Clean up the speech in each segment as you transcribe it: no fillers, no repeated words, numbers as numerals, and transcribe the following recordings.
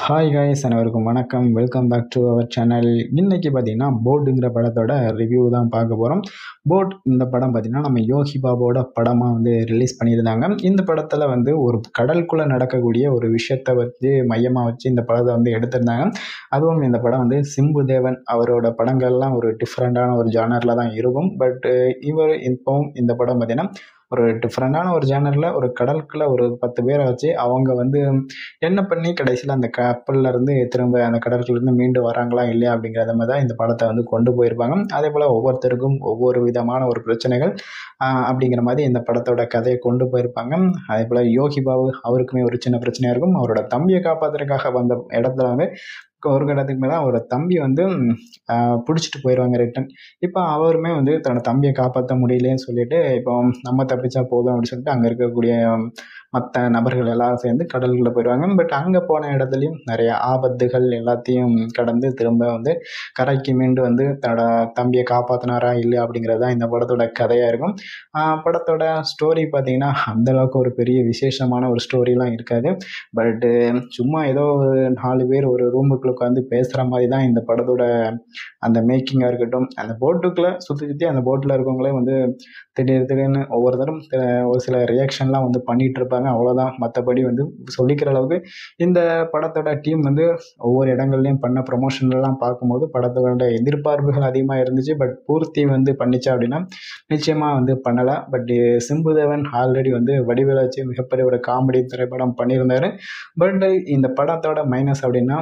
Hi guys, அனைவருக்கும் வணக்கம். Welcome back to our channel. இன்னைக்கு பார்த்தீங்கன்னா போட்டுங்கிற படத்தோட ரிவ்யூ தான் பார்க்க போகிறோம். போட் இந்த படம் பார்த்தீங்கன்னா நம்ம யோகி பாபுவோட படமாக வந்து ரிலீஸ் பண்ணியிருந்தாங்க. இந்த படத்தில் வந்து ஒரு கடலுக்குள்ளே நடக்கக்கூடிய ஒரு விஷயத்தை வச்சு மையமாக வச்சு இந்த படத்தை வந்து எடுத்திருந்தாங்க. அதுவும் இந்த படம் வந்து சிம்பு தேவன் அவரோட படங்கள்லாம் ஒரு டிஃப்ரெண்ட்டான ஒரு ஜானரில் தான் இருக்கும். பட் இவர் இப்போவும் இந்த படம் பார்த்தீங்கன்னா ஒரு டிஃப்ரெண்ட்டான ஒரு ஜானரில் ஒரு கடலுக்குள்ளே ஒரு 10 பேரை வச்சு அவங்க வந்து என்ன பண்ணி கடைசியில் அந்த கப்பல்ல இருந்து திரும்ப அந்த கடற்குள்ளேருந்து மீண்டு வராங்களா இல்லையா அப்படிங்கிறத மாதிரி தான் இந்த படத்தை வந்து கொண்டு போயிருப்பாங்க. அதே போல் ஒவ்வொருத்தருக்கும் ஒவ்வொரு விதமான ஒரு பிரச்சனைகள் அப்படிங்கிற மாதிரி இந்த படத்தோட கதையை கொண்டு போயிருப்பாங்க. அதே போல் யோகி பாபு அவருக்குமே ஒரு சின்ன பிரச்சனையாக இருக்கும். அவரோட தம்பியை காப்பாற்றுறதுக்காக வந்த இடத்துல வந்து ஒரு கட்டத்துக்கு மேலே அவரோட தம்பி வந்து பிடிச்சிட்டு போயிடுவாங்க ரிட்டன். இப்போ அவருமே வந்து தன்னோட தம்பியை காப்பாற்ற முடியலேன்னு சொல்லிட்டு இப்போ நம்ம தப்பிச்சா போதும் அப்படின்னு சொல்லிட்டு அங்கே இருக்கக்கூடிய மற்ற நபர்கள் எல்லாரும் சேர்ந்து கடலுக்குள்ளே போயிடுவாங்க. பட் அங்கே போன இடத்துலையும் நிறைய ஆபத்துகள் எல்லாத்தையும் கடந்து திரும்ப வந்து கரைக்கு மீண்டு வந்து தன்னோட தம்பியை காப்பாற்றினாரா இல்லை அப்படிங்கிறது தான் இந்த படத்தோட கதையாக இருக்கும். படத்தோட ஸ்டோரி பார்த்தீங்கன்னா அந்தளவுக்கு ஒரு பெரிய விசேஷமான ஒரு ஸ்டோரிலாம் இருக்காது. பட்டு சும்மா ஏதோ ஒரு 4 பேர் ஒரு ரூமுக்குள்ளே உட்காந்து பேசுகிற மாதிரி தான் இந்த படத்தோட அந்த மேக்கிங்காக இருக்கட்டும். அந்த போட்டுக்குள்ளே சுற்றி அந்த போட்டில் இருக்கவங்களே வந்து திடீர்னு ஒவ்வொருத்தரும் ஒரு சில ரியாக்ஷன்லாம் வந்து பண்ணிகிட்டு இருப்பாங்க. அவ்வளோதான். மற்றபடி வந்து சொல்லிக்கிற அளவுக்கு இந்த படத்தோட டீம் வந்து ஒவ்வொரு இடங்கள்லையும் பண்ண ப்ரொமோஷன்லாம் பார்க்கும்போது படத்தோட எதிர்பார்ப்புகள் அதிகமாக இருந்துச்சு. பட் பூர்த்தி வந்து பண்ணிச்சா அப்படின்னா நிச்சயமாக வந்து பண்ணலை. பட் சிம்புதேவன் ஆல்ரெடி வந்து வடிவேலை வச்சு மிகப்பெரிய ஒரு காமெடி திரைப்படம் பண்ணியிருந்தார். பட் இந்த படத்தோட மைனஸ் அப்படின்னா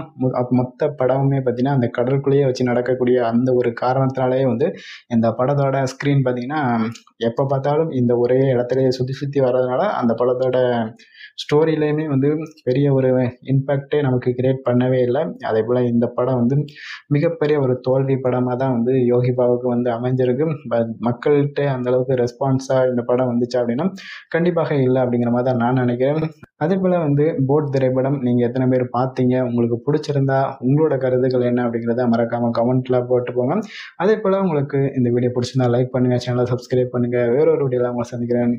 மொத்த படமுமே பார்த்தீங்கன்னா அந்த கடற்குள்ளேயே வச்சு நடக்கக்கூடிய அந்த ஒரு காரணத்தினாலேயே வந்து இந்த படத்தோட ஸ்க்ரீன் பார்த்தீங்கன்னா எப்போ பார்த்தாலும் இந்த ஒரே இடத்துலையே சுற்றி வர்றதுனால அந்த படத்தோட ஸ்டோரியிலையுமே வந்து பெரிய ஒரு இம்பேக்டே நமக்கு கிரியேட் பண்ணவே இல்லை. அதே போல் இந்த படம் வந்து மிகப்பெரிய ஒரு தோல்வி படமாக தான் வந்து யோகி பாபுக்கு வந்து அமைஞ்சிருக்கு. பட் மக்கள்கிட்ட அந்தளவுக்கு ரெஸ்பான்ஸாக இந்த படம் வந்துச்சா அப்படின்னா கண்டிப்பாக இல்லை அப்படிங்கிற மாதிரி தான் நான் நினைக்கிறேன். அதே போல் வந்து போட் திரைப்படம் நீங்கள் எத்தனை பேர் பார்த்தீங்க, உங்களுக்கு பிடிச்சிருந்தா உங்களோட கருத்துக்கள் என்ன அப்படிங்கிறத மறக்காமல் கமெண்ட்டில் போட்டு போங்க. அதே போல் உங்களுக்கு இந்த வீடியோ பிடிச்சிருந்தா லைக் பண்ணுங்கள், சேனலை சப்ஸ்கிரைப் பண்ணுங்கள். வேறொரு வீடியோவில் உங்களை சந்திக்கிறேன்.